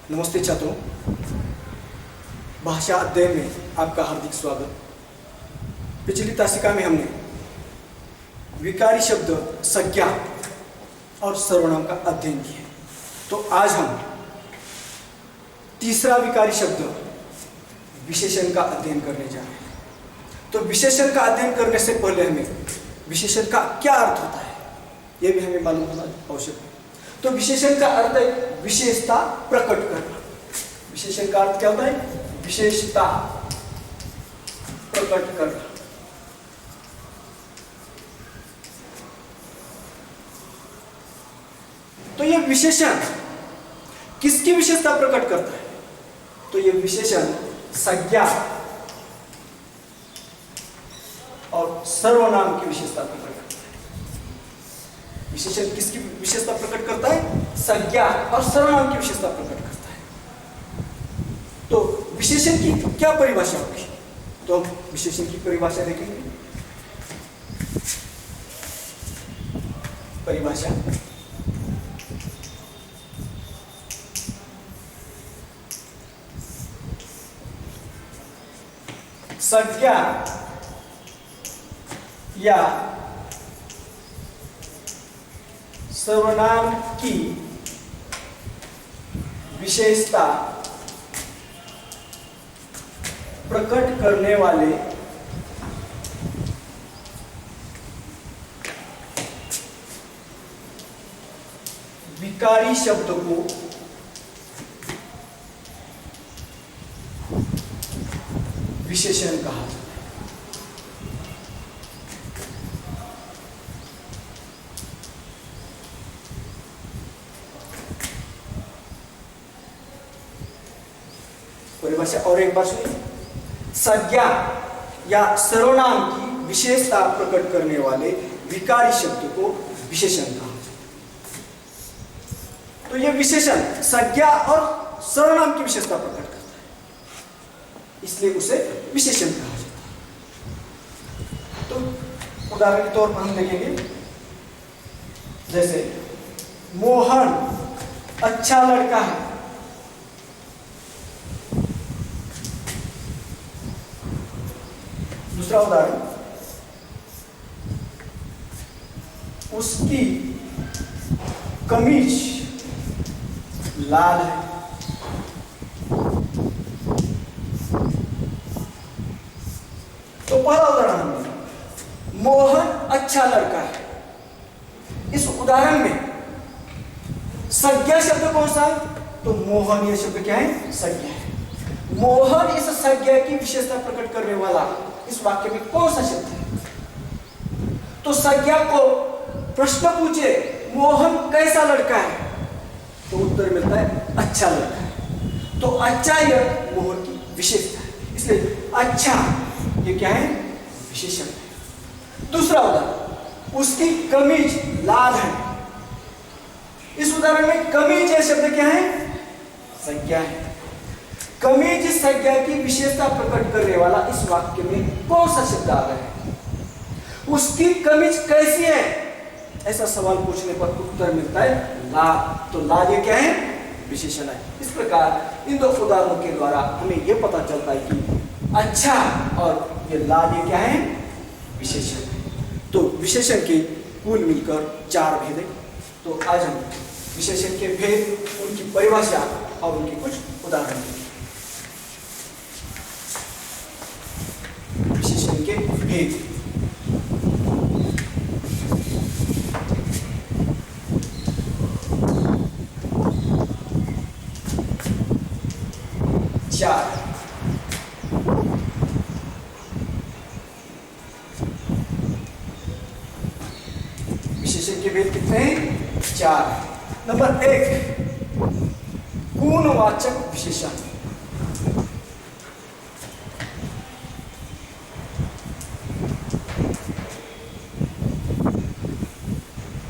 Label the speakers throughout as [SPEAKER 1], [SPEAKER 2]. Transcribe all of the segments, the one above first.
[SPEAKER 1] नमस्ते छात्रों, भाषा अध्ययन में आपका हार्दिक स्वागत। पिछली तासिका में हमने विकारी शब्द, संज्ञा और सर्वनाम का अध्ययन किया। तो आज हम तीसरा विकारी शब्द विशेषण का अध्ययन करने जा रहे हैं। तो विशेषण का अध्ययन करने से पहले हमें विशेषण का क्या अर्थ होता है यह भी हमें मालूम होना आवश्यक है। तो विशेषण का अर्थ है विशेषता प्रकट करना। विशेषण का अर्थ क्या होता है? विशेषता प्रकट करना। तो यह विशेषण किसकी विशेषता प्रकट करता है? तो यह विशेषण संज्ञा और सर्वनाम की विशेषता प्रकट करता है। विशेषण किसकी विशेषता प्रकट करता है? संज्ञा और सर्वनाम की विशेषता प्रकट करता है। तो विशेषण की क्या परिभाषा होगी? तो हम विशेषण की परिभाषा देखेंगे। परिभाषा संज्ञा या सर्वनाम की विशेषता प्रकट करने वाले विकारी शब्द को विशेषण कहा जाता है। परिभाषा और एक बार सुनिए। संज्ञा या सर्वनाम की विशेषता प्रकट करने वाले विकारी शब्द को विशेषण कहा जाता है। तो यह विशेषण संज्ञा और सर्वनाम की विशेषता प्रकट करता है, इसलिए उसे विशेषण कहा जाता है। तो उदाहरण के तौर पर हम देखेंगे, जैसे मोहन अच्छा लड़का है। दूसरा उदाहरण, उसकी कमीज लाल है। तो पहला उदाहरण में मोहन अच्छा लड़का है। इस उदाहरण में संज्ञा शब्द कौन सा है? तो मोहन, यह शब्द क्या है? संज्ञा है। मोहन इस संज्ञा की विशेषता प्रकट करने वाला इस वाक्य में कौन सा शब्द है? तो संज्ञा को प्रश्न पूछे मोहन कैसा लड़का है, तो उत्तर मिलता है अच्छा लड़का है। तो अच्छा यह मोहन की विशेषता है, इसलिए अच्छा ये क्या है? विशेषण है। दूसरा उदाहरण, उसकी कमीज लाल है। इस उदाहरण में कमीज यह शब्द क्या है? संज्ञा है। कमीज संज्ञा की विशेषता प्रकट करने वाला इस वाक्य में कौन सा शब्द आ रहा है? उसकी कमीज कैसी है, ऐसा सवाल पूछने पर उत्तर मिलता है लाल। तो लाल ये क्या है? विशेषण है। इस प्रकार इन दो उदाहरणों के द्वारा हमें यह पता चलता है कि अच्छा और ये लाल ये क्या है? विशेषण है। तो विशेषण के कुल मिलकर 4 भेद है। तो आज हम विशेषण के भेद, उनकी परिभाषा और उनकी कुछ उदाहरण देंगे। विशेषण के भेद। चार। विशेषण के भेद कितने हैं? 4। नंबर 1, गुणवाचक विशेषण।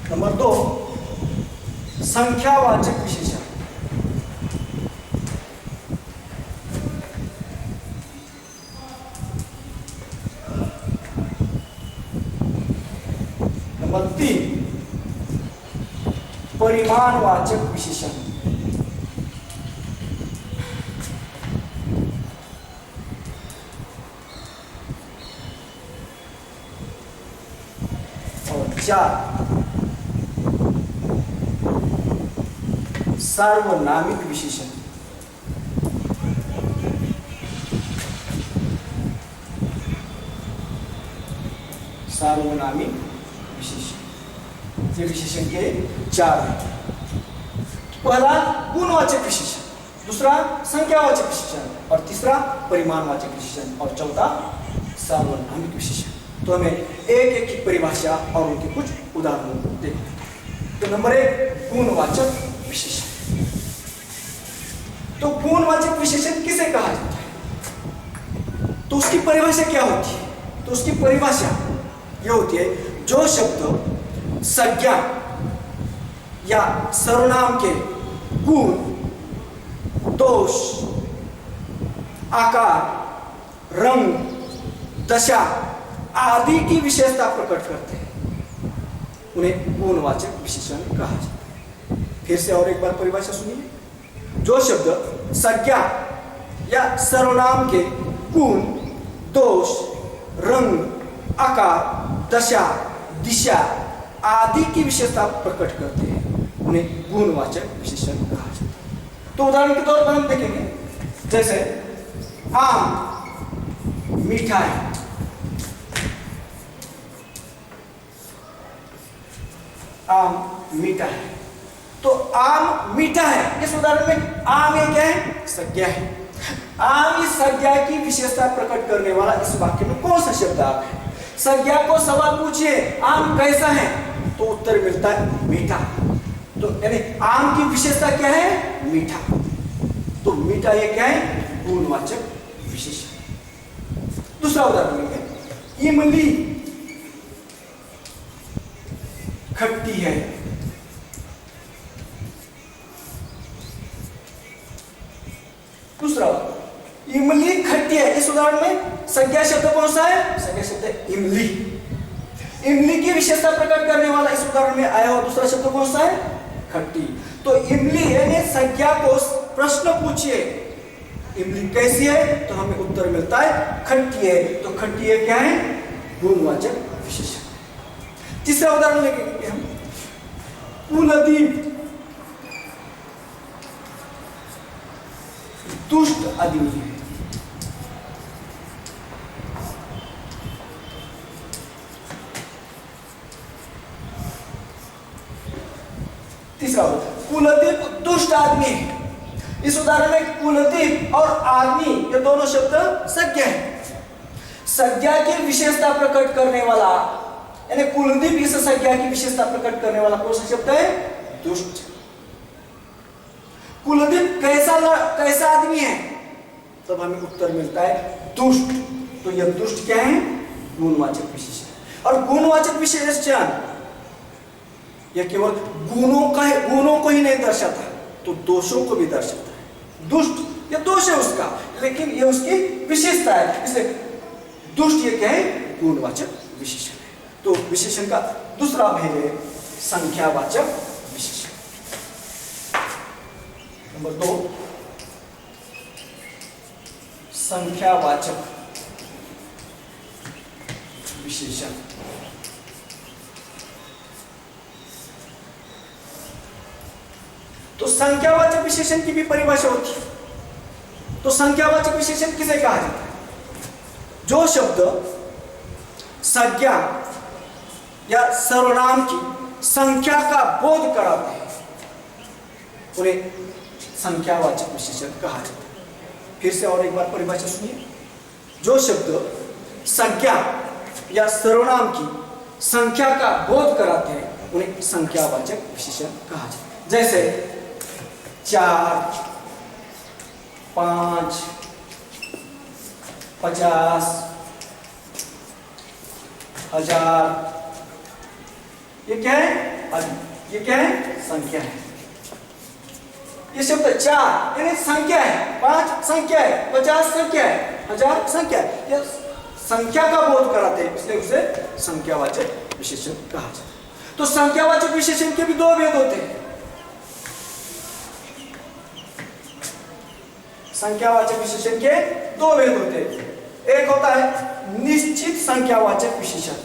[SPEAKER 1] नंबर 2, संख्यावाचक विशेषण। नंबर 3, परिमाणवाचक विशेषण। 4 सार्वनामिक विशेषण। सार्वनामिक विशेषण, ये विशेषण के 4 हैं। पहला गुणवाचक विशेषण, दूसरा संख्यावाचक विशेषण और तीसरा परिमाणवाचक विशेषण और चौथा सार्वनामिक विशेषण। तो हमें एक एक की परिभाषा और उनके कुछ उदाहरण देखते। तो नंबर 1 गुणवाचक विशेषण। तो गुणवाचक विशेषण किसे कहा जाता है? तो उसकी परिभाषा क्या होती है? तो उसकी परिभाषा यह होती है जो शब्द संज्ञा या सर्वनाम के गुण, दोष, आकार, रंग, दशा आदि की विशेषता प्रकट करते हैं, उन्हें गुणवाचक विशेषण कहा जाता है। फिर से और एक बार परिभाषा सुनिए। जो शब्द संज्ञा या सर्वनाम के गुण, दोष, रंग, आकार, दशा, दिशा आदि की विशेषता प्रकट करते हैं, उन्हें गुणवाचक विशेषण कहा जाता है। तो उदाहरण के तौर पर हम देखेंगे, जैसे आम मीठा है, आम मीठा है। तो आम मीठा है, इस उदाहरण में आम ये क्या है? संज्ञा है। आम इस संज्ञा की विशेषता प्रकट करने वाला इस वाक्य में कौन सा शब्द आ है? संज्ञा को सवाल पूछिए आम कैसा है, तो उत्तर मिलता है मीठा। तो यानी आम की विशेषता क्या है? मीठा। तो मीठा ये क्या है? गुणवाचक विशेषण। दूसरा उदाहरण लेंगे, इमली खट्टी है। दूसरा, इमली खट्टी है, इस उदाहरण में संज्ञा शब्द कौन सा है? संज्ञा शब्द है इमली। इमली की विशेषता प्रकट करने वाला इस उदाहरण में आया हुआ दूसरा शब्द कौन सा है? खट्टी। तो इमली यानी संज्ञा को प्रश्न पूछिए इमली कैसी है, तो हमें उत्तर मिलता है खट्टी है। तो खट्टी है क्या है? गुणवाचक विशेषण। तीसरा उदाहरण लेंगे हम, कुलदीप दुष्ट आदमी है। तीसरा उदाहरण, कुलदीप दुष्ट आदमी है। इस उदाहरण में कुलदीप और आदमी ये दोनों शब्द संज्ञा है। संज्ञा की विशेषता प्रकट करने वाला यानी कुलदीप इस संज्ञा की विशेषता प्रकट करने वाला कौन सा शब्द है? दुष्ट। कुलदीप कैसा आदमी है, तब हमें उत्तर मिलता है दुष्ट। तो यह दुष्ट क्या है? गुणवाचक विशेषण। और गुणवाचक विशेषण यह केवल गुणों को ही नहीं दर्शाता, तो दोषों को भी दर्शाता है। दुष्ट यह दोष है उसका, लेकिन यह उसकी विशेषता है, इसलिए दुष्ट यह क्या है? गुणवाचक विशेषण है। तो विशेषण का दूसरा भेद है संख्यावाचक विशेषण। नंबर 2 संख्यावाचक विशेषण। तो संख्यावाचक विशेषण की भी परिभाषा होती है। तो संख्यावाचक विशेषण किसे कहा जाता है? जो शब्द संज्ञा या सर्वनाम की संख्या का बोध कराते हैं, उन्हें संख्यावाचक विशेषण कहा जाता है। फिर से और एक बार परिभाषा सुनिए। जो शब्द संख्या या सर्वनाम की संख्या का बोध कराते हैं, उन्हें संख्यावाचक विशेषण कहा जाता है। जैसे 4, 5, 50, 1000, ये क्या है? ये क्या है? संख्या है। ये शब्द 4 यानी संख्या है, 5 संख्या है, 50 संख्या है, 1000 संख्या है। ये संख्या का बोध कराते हैं, इसलिए उसे संख्यावाचक विशेषण कहा जाता है। तो संख्यावाचक विशेषण के भी 2 भेद होते हैं। संख्यावाचक विशेषण के 2 भेद होते हैं। एक होता है निश्चित संख्यावाचक विशेषण,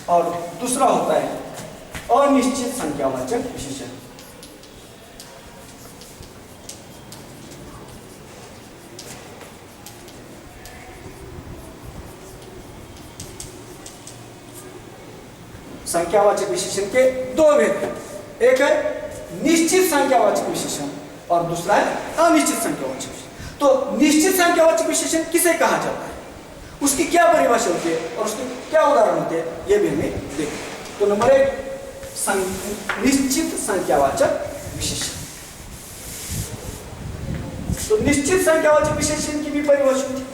[SPEAKER 1] और दूसरा होता है अनिश्चित संख्यावाचक विशेषण। संख्यावाचक विशेषण के दो भेद हैं, एक है निश्चित संख्यावाचक विशेषण और दूसरा है अनिश्चित संख्यावाचक विशेषण। तो निश्चित संख्यावाचक विशेषण किसे कहा जाता है, उसकी क्या परिभाषा होती है और उसके क्या उदाहरण होते हैं, यह भी हमें देखना। तो नंबर एक, निश्चित संख्यावाचक विशेषण। तो निश्चित संख्यावाचक विशेषण की भी परिभाषा होती है।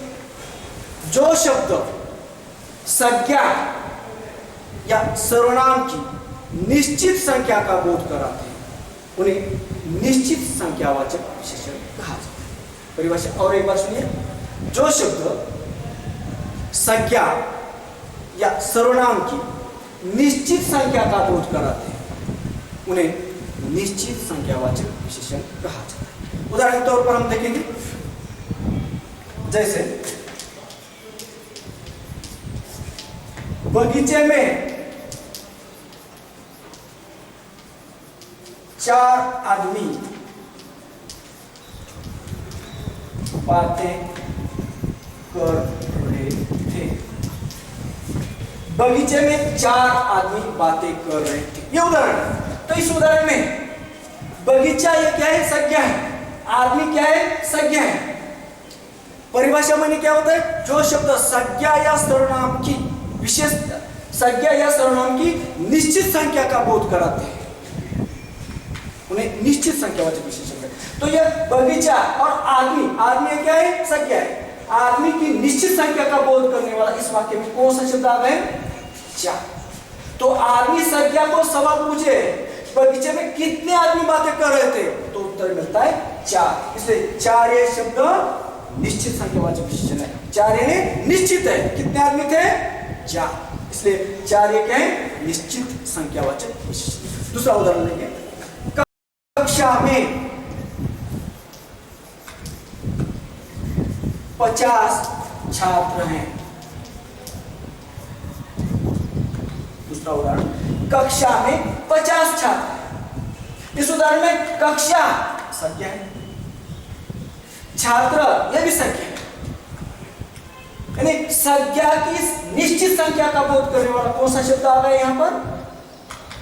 [SPEAKER 1] जो शब्द संज्ञा या सर्वनाम की निश्चित संख्या का बोध कराते हैं उन्हें निश्चित संख्यावाचक विशेषण कहा जाता है। परिभाषा और एक बार सुनिए। जो शब्द संज्ञा या सर्वनाम की निश्चित संख्या का बोध कराते हैं उन्हें निश्चित संख्यावाचक विशेषण कहा जाता है। उदाहरण के तौर पर हम देखेंगे, जैसे बगीचे में 4 आदमी बातें कर रहे थे। बगीचे में 4 आदमी बातें कर रहे थे, ये उदाहरण है। तो इस उदाहरण में बगीचा ये क्या है, संज्ञा है, आदमी क्या है, संज्ञा है। परिभाषा में क्या होता है, जो शब्द संज्ञा या सर्वनाम की विशेष संज्ञा या सर्वनाम की निश्चित संख्या का बोध कराते हैं उन्हें निश्चित संख्यावाचक विशेषण है। तो यह बगीचा और आदमी क्या है, संज्ञा है। आदमी की निश्चित संख्या का बोध करने वाला इस वाक्य में कौन सा शब्द आ गया है, 4। तो आदमी संज्ञा को सवाल पूछे बगीचे में कितने आदमी बातें कर रहे थे, तो उत्तर मिलता है 4। इसलिए 4 ये शब्द निश्चित संख्यावाचक विशेषण है। 4 यानी निश्चित है, कितने आदमी थे, 4, इसलिए 4 ये क्या है, निश्चित संख्यावाचक विशेषण। दूसरा उदाहरण लेंगे, कक्षा में 50 छात्र हैं। दूसरा उदाहरण, कक्षा में 50 छात्र हैं। इस उदाहरण में कक्षा संख्या है, छात्र यह भी संख्या है, यानी संख्या की निश्चित संख्या का बोध करने वाला कौन सा शब्द आ गया यहां पर,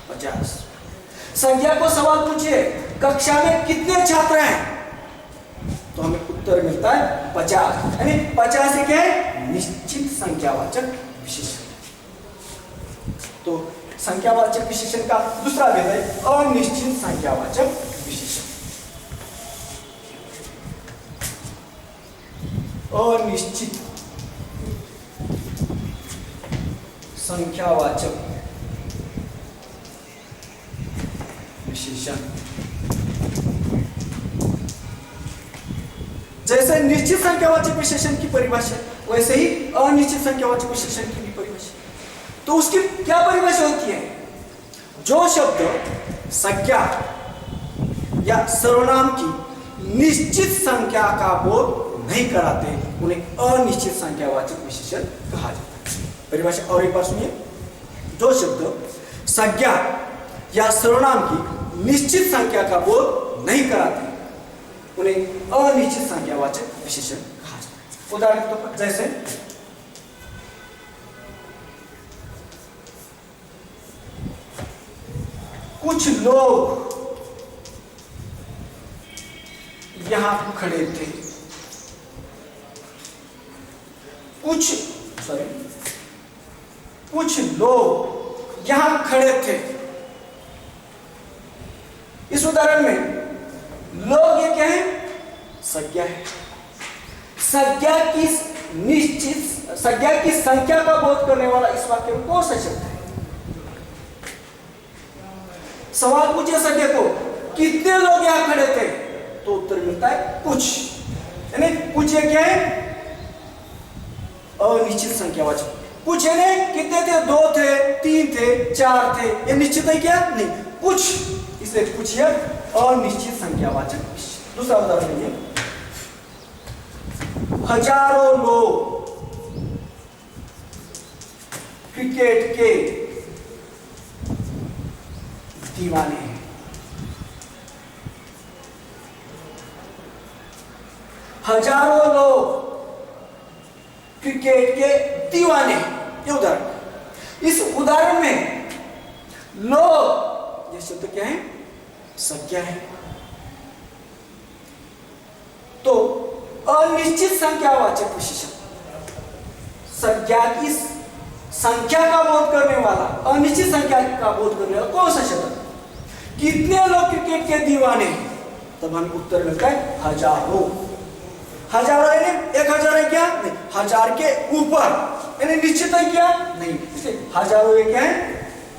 [SPEAKER 1] 50। संख्या को सवाल पूछिए कक्षा में कितने छात्र हैं, तो हमें उत्तर मिलता है 50, यानी 50 से क्या है, निश्चित संख्यावाचक विशेषण। तो संख्यावाचक विशेषण का दूसरा भेद है अनिश्चित संख्यावाचक विशेषण। अनिश्चित संख्यावाचक विशेषण। जैसे निश्चित संख्यावाचक विशेषण की परिभाषा वैसे ही अनिश्चित संख्यावाचक विशेषण की भी परिभाषा। तो उसकी क्या परिभाषा होती है, जो शब्द संख्या या सर्वनाम की निश्चित संख्या का बोध नहीं कराते उन्हें अनिश्चित संख्यावाचक विशेषण कहा जाता है। परिभाषा और एक बार सुनिए, जो शब्द संज्ञा या सर्वनाम की निश्चित संख्या का बोध नहीं कराते उन्हें अनिश्चित संख्यावाचक विशेषण कहा जाता है। उदाहरण के तौर पर जैसे कुछ लोग यहां खड़े थे, कुछ लोग यहां खड़े थे। इस उदाहरण में लोग ये क्या है, संज्ञा है। संज्ञा की निश्चित संज्ञा की संख्या का बोध करने वाला इस वाक्य में कौन सा शब्द है। सवाल पूछिए संज्ञा को कितने लोग यहां खड़े थे, तो उत्तर मिलता है कुछ, यानी कुछ ये क्या है, अनिश्चित संख्यावाचक। कुछ यानी कितने थे, 2 थे, 3 थे, 4 थे, ये निश्चित है क्या, नहीं, कुछ, इसलिए कुछ ये अनिश्चित संख्यावाचक। दूसरा उदाहरण लेंगे, हजारों लोग क्रिकेट के दीवाने हैं। हजारों लोग क्रिकेट के दीवाने हैं। ये उदाहरण, इस उदाहरण में लोग, ये शब्द क्या है? संज्ञा है। तो अनिश्चित संख्यावाचक विशेषण, संख्या की संख्या का बोध करने वाला, अनिश्चित संख्या का बोध करने वाला कौन सा शब्द? कितने लोग क्रिकेट के दीवाने हैं? तब हमें उत्तर मिलता है हजारों। हजारों यानी 1000 है क्या? नहीं, 1000 के ऊपर यानी निश्चित है क्या? नहीं, इसलिए हजारों ये क्या है?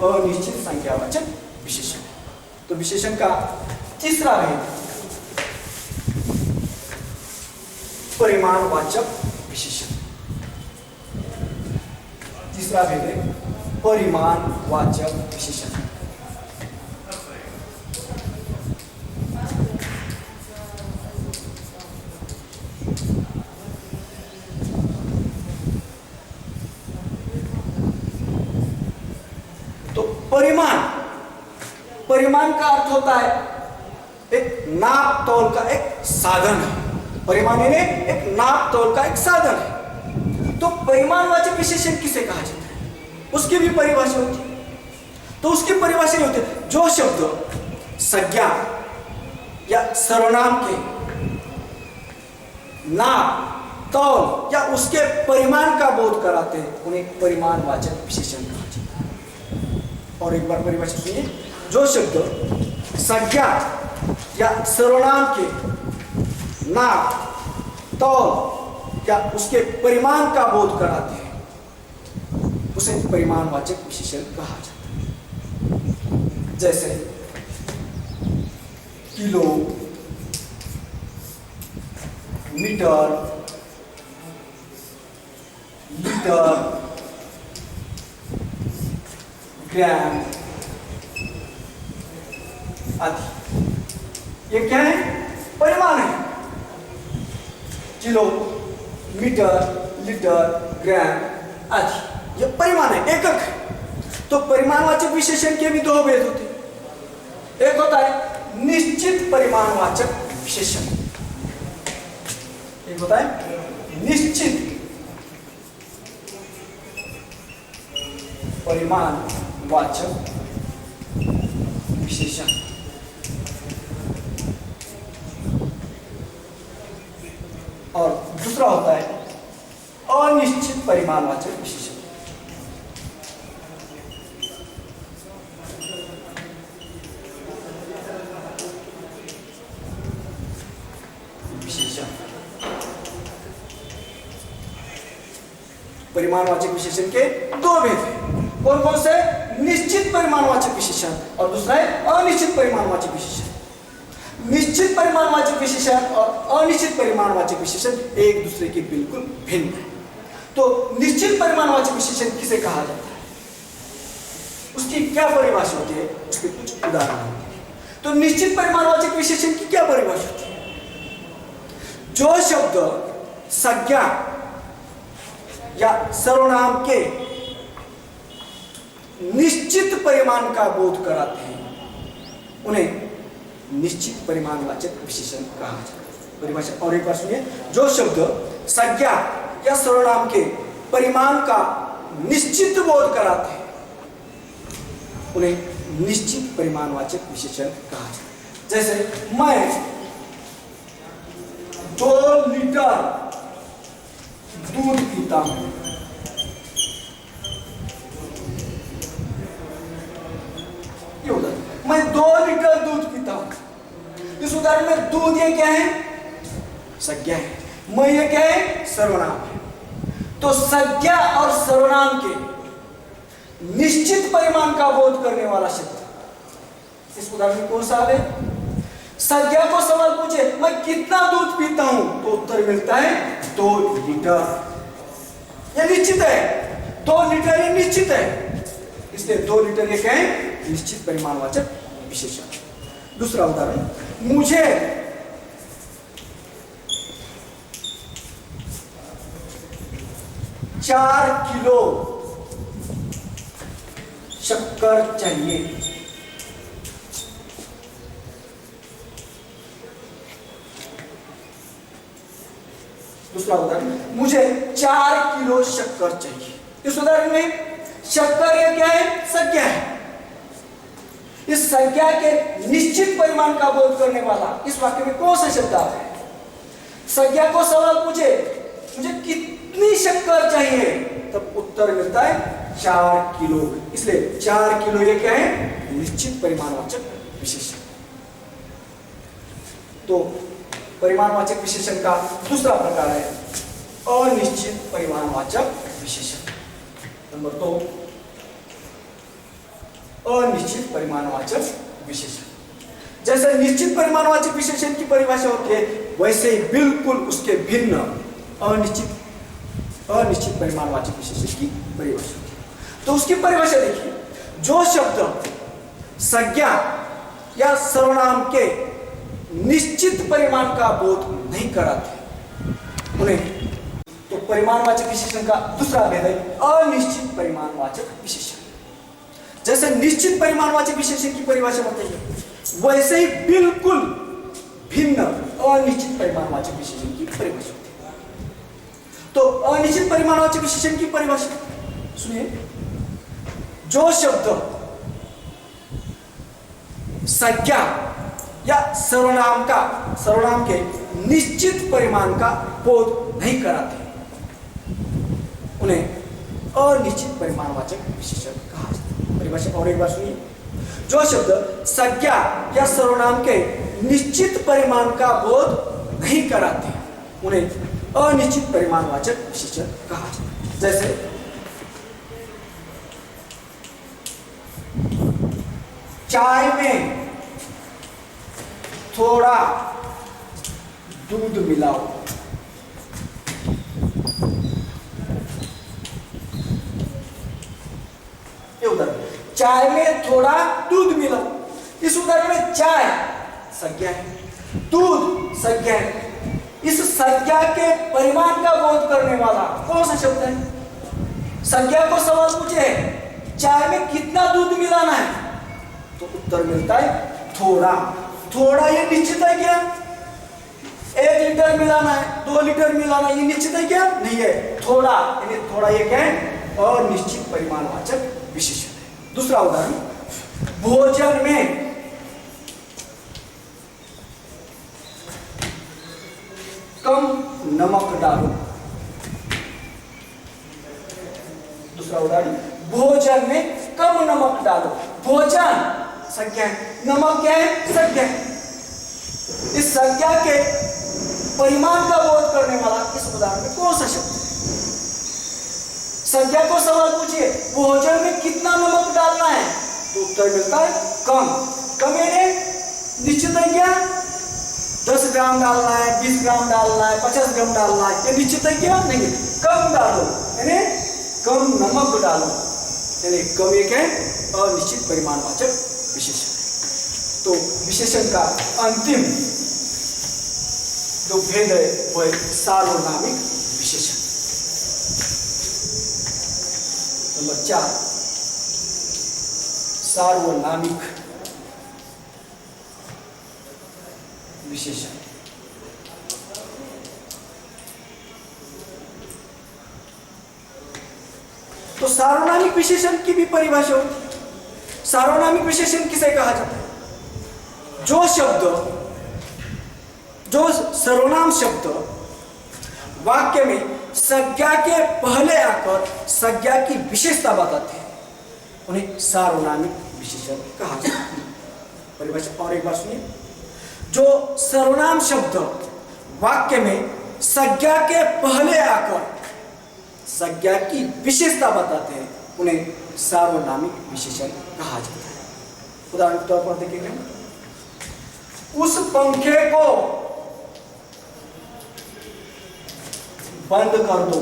[SPEAKER 1] अनिश्चित संख्यावाचक विशेषण। तो विशेषण का तीसरा है परिमाणवाचक विशेषण। तीसरा भेद है परिमाणवाचक विशेषण। तो परिमाण का अर्थ होता है एक नाप तौल का एक साधन है। परिमाण यानी एक नाप तौल का एक साधन है। तो परिमाणवाचक विशेषण किसे कहा जाता है? उसकी भी परिभाषा होती है। तो उसकी परिभाषा ये होती है, जो शब्द संज्ञा या सर्वनाम के नाप तौल या उसके परिमाण का बोध कराते हैं, उन्हें परिमाणवाचक विशेषण कहा जाता है। और एक बार परिभाषा सुनिए, जो शब्द संज्ञा या सर्वनाम के नाप तौल या उसके परिमाण का बोध कराते हैं, उसे परिमाणवाचक विशेषण कहा जाता है। जैसे किलो, मीटर, लीटर, ग्राम आदि, ये क्या है? परिमाण है। किलो, मीटर, लीटर, ग्राम आदि, ये परिमाण है, एकक है। तो परिमाणवाचक विशेषण के भी दो भेद होते हैं। एक होता है निश्चित परिमाणवाचक विशेषण, एक होता है निश्चित परिमाणवाचक विशेषण। और दूसरा होता है अनिश्चित परिमाणवाचक विशेषण। परिमाणवाचक विशेषण के दो भेद हैं। कौन कौन से? निश्चित परिमाणवाचक विशेषण और दूसरा है अनिश्चित परिमाणवाचक विशेषण। निश्चित परिमाणवाचक विशेषण और अनिश्चित परिमाणवाचक विशेषण एक दूसरे के बिल्कुल भिन्न है। तो निश्चित परिमाणवाचक विशेषण किसे कहा जाता है? उसकी क्या परिभाषा होती है? उसके कुछ उदाहरण होते हैं। तो निश्चित परिमाणवाचक विशेषण की क्या परिभाषा होती है? जो शब्द संज्ञा या सर्वनाम के निश्चित परिमाण का बोध कराते हैं, उन्हें निश्चित परिमाणवाचक विशेषण कहा जाता है। परिभाषा और एक बार सुनिए, जो शब्द संज्ञा या सर्वनाम के परिमाण का निश्चित बोध कराते हैं, उन्हें निश्चित परिमाणवाचक विशेषण कहा जाता है। जैसे मैं 2 लीटर दूध पीता हूं। ये उदाहरण, मैं 2 लीटर दूध पीता हूं। इस उदाहरण में दूध ये क्या है? संज्ञा है। मैं ये क्या है? सर्वनाम है। तो संज्ञा और सर्वनाम के निश्चित परिमाण का बोध करने वाला शब्द इस उदाहरण में कौन सा है? संज्ञा को सवाल पूछे मैं कितना दूध पीता हूं, तो उत्तर मिलता है 2 लीटर। यह निश्चित है, 2 लीटर ये निश्चित है, इसलिए 2 लीटर ये क्या है? निश्चित परिमाणवाचक विशेषण। दूसरा उदाहरण, मुझे 4 किलो शक्कर चाहिए। दूसरा उदाहरण, मुझे 4 किलो शक्कर चाहिए। इस उदाहरण में शक्कर ये क्या है? संज्ञा है। इस संज्ञा के निश्चित परिमाण का बोध करने वाला इस वाक्य में कौन सा शब्द आता है? संज्ञा को सवाल पूछे मुझे कितनी शक्कर चाहिए, तब उत्तर मिलता है 4 किलो। इसलिए 4 किलो ये क्या है? निश्चित परिमाणवाचक विशेषण। तो परिमाणवाचक विशेषण का दूसरा प्रकार है अनिश्चित परिमाणवाचक विशेषण। नंबर 2, अनिश्चित परिमाणवाचक विशेषण। जैसे निश्चित परिमाणवाचक विशेषण की परिभाषा होती है, वैसे ही बिल्कुल उसके भिन्न अनिश्चित परिमाणवाचक विशेषण की परिभाषा होती है। तो उसकी परिभाषा देखिए, जो शब्द संज्ञा या सर्वनाम के निश्चित परिमाण का बोध नहीं कराते उन्हें, तो परिमाणवाचक विशेषण का दूसरा भेद है अनिश्चित परिमाणवाचक विशेषण। जैसे निश्चित परिमाणवाचक विशेषण की परिभाषा बताइए, वैसे ही बिल्कुल भिन्न अनिश्चित परिमाणवाचक विशेषण की परिभाषा होती है। तो अनिश्चित परिमाणवाचक विशेषण की परिभाषा सुनिए, जो शब्द संज्ञा या सर्वनाम के निश्चित परिमाण का बोध नहीं कराते उन्हें अनिश्चित परिमाणवाचक विशेषण कहा जाता है। परिभाषा और एक बार सुनिए, जो शब्द संज्ञा या सर्वनाम के निश्चित परिमाण का बोध नहीं कराते उन्हें अनिश्चित परिमाणवाचक विशेषण कहा जाता है। जैसे चाय में थोड़ा दूध मिलाओ। ये उदाहरण, चाय में थोड़ा दूध मिलाओ। इस उदाहरण में चाय संज्ञा है, दूध संज्ञा है। इस संज्ञा के परिमाण का बोध करने वाला कौन सा शब्द है? संज्ञा को सवाल पूछे चाय में कितना दूध मिलाना है, तो उत्तर मिलता है थोड़ा। थोड़ा ये निश्चित है क्या? 1 लीटर मिलाना है, 2 लीटर मिलाना है, ये निश्चित है क्या? नहीं है। थोड़ा यानी थोड़ा ये क्या है? अनिश्चित परिमाणवाचक विशेषण है। दूसरा उदाहरण, भोजन में कम नमक डालो। दूसरा उदाहरण, भोजन में कम नमक डालो। भोजन संज्ञा है, नमक क्या है? संज्ञा है। इस संज्ञा के परिमाण का बोध करने वाला इस उदाहरण में कौन सा शब्द है? संज्ञा को सवाल पूछिए भोजन में कितना नमक डालना है, तो उत्तर मिलता है कम। कम यानी निश्चित है क्या? 10 ग्राम डालना है, 20 ग्राम डालना है, 50 ग्राम डालना है, ये निश्चित है क्या? नहीं। कम डालो यानी कम नमक डालो, यानी कम एक है अनिश्चित परिमाणवाचक विशेषण। तो विशेषण का अंतिम जो भेद है वह सार्वनामिक विशेषण। नंबर 4, सार्वनामिक विशेषण। तो सार्वनामिक विशेषण की भी परिभाषा होती है। सार्वनामिक विशेषण किसे कहा जाता है? जो सर्वनाम शब्द वाक्य में संज्ञा के पहले आकर संज्ञा की विशेषता बताते हैं उन्हें सार्वनामिक विशेषण कहा जाता है। परिभाषा और एक बार सुनिए, जो सर्वनाम शब्द वाक्य में संज्ञा के पहले आकर संज्ञा की विशेषता बताते हैं उन्हें सार्वनामिक विशेषण कहा जाता है। उदाहरण के तौर पर देखेंगे, उस पंखे को बंद कर दो।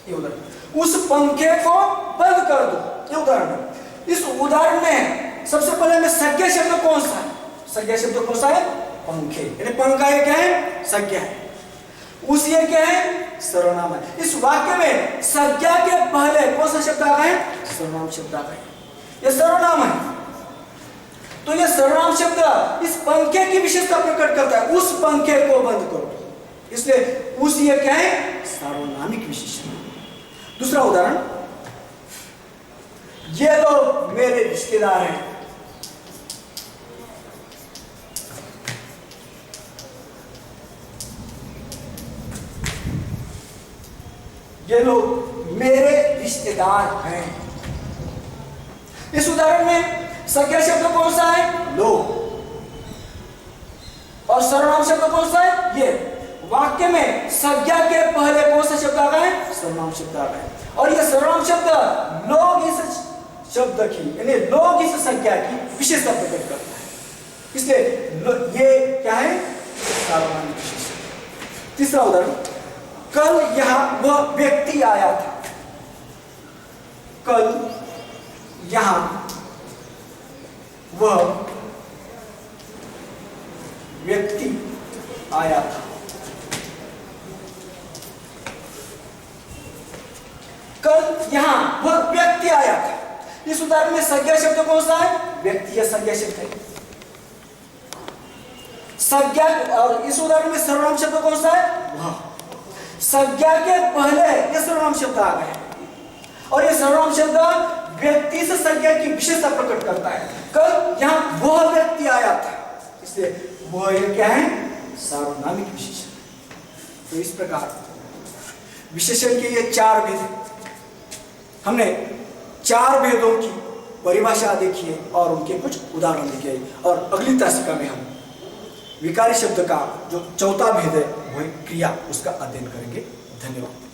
[SPEAKER 1] ये उदाहरण, उस पंखे को बंद कर दो, ये उदाहरण है। इस उदाहरण में सबसे पहले में संज्ञा शब्द कौन सा है? संज्ञा शब्द कौन सा है? पंखे, यानी पंखा ये क्या है? संज्ञा है। उस ये क्या है? सर्वनाम है। इस वाक्य में संज्ञा के पहले कौन सा शब्द आ गया है? सर्वनाम शब्द आ गया, ये सर्वनाम है। तो यह सर्वनाम शब्द इस पंखे की विशेषता प्रकट करता है, उस पंखे को बंद करो, इसलिए उस ये क्या है, सार्वनामिक विशेषण। दूसरा उदाहरण, ये लोग मेरे रिश्तेदार हैं। ये लोग मेरे रिश्तेदार हैं। इस उदाहरण में संज्ञा शब्द कौन सा है, लोग, और सर्वनाम शब्द कौन सा है, ये। वाक्य में संज्ञा के पहले कौन सा शब्द आ गया है, सर्वनाम शब्द आ गया है, और ये सर्वनाम शब्द लोग इस शब्द की, यानी लोग इस संज्ञा की विशेषता प्रकट करता है, इसलिए ये क्या है, सार्वनामिक विशेषण। तीसरा उदाहरण, कल यहां वह व्यक्ति आया था। कल यहां वह व्यक्ति आया था। कल यहां वह व्यक्ति आया था। इस उदाहरण में संज्ञा शब्द कौन सा है, व्यक्ति या संज्ञा शब्द है। संज्ञा, और इस उदाहरण में सर्वनाम शब्द कौन सा है, वह। संज्ञा के पहले यह सर्वनाम शब्द आ गए, और यह सर्वनाम शब्द व्यक्ति से संज्ञा की विशेषता प्रकट करता है। कल यहां वह व्यक्ति आया था, इसलिए वह यह क्या है, सार्वनामिक विशेषण। तो इस प्रकार विशेषण के ये 4 भेद हैं। हमने 4 भेदों की परिभाषा देखी है और उनके कुछ उदाहरण देखे, और अगली तासिका में हम विकारी शब्द का जो चौथा भेद है, वह क्रिया, उसका अध्ययन करेंगे। धन्यवाद।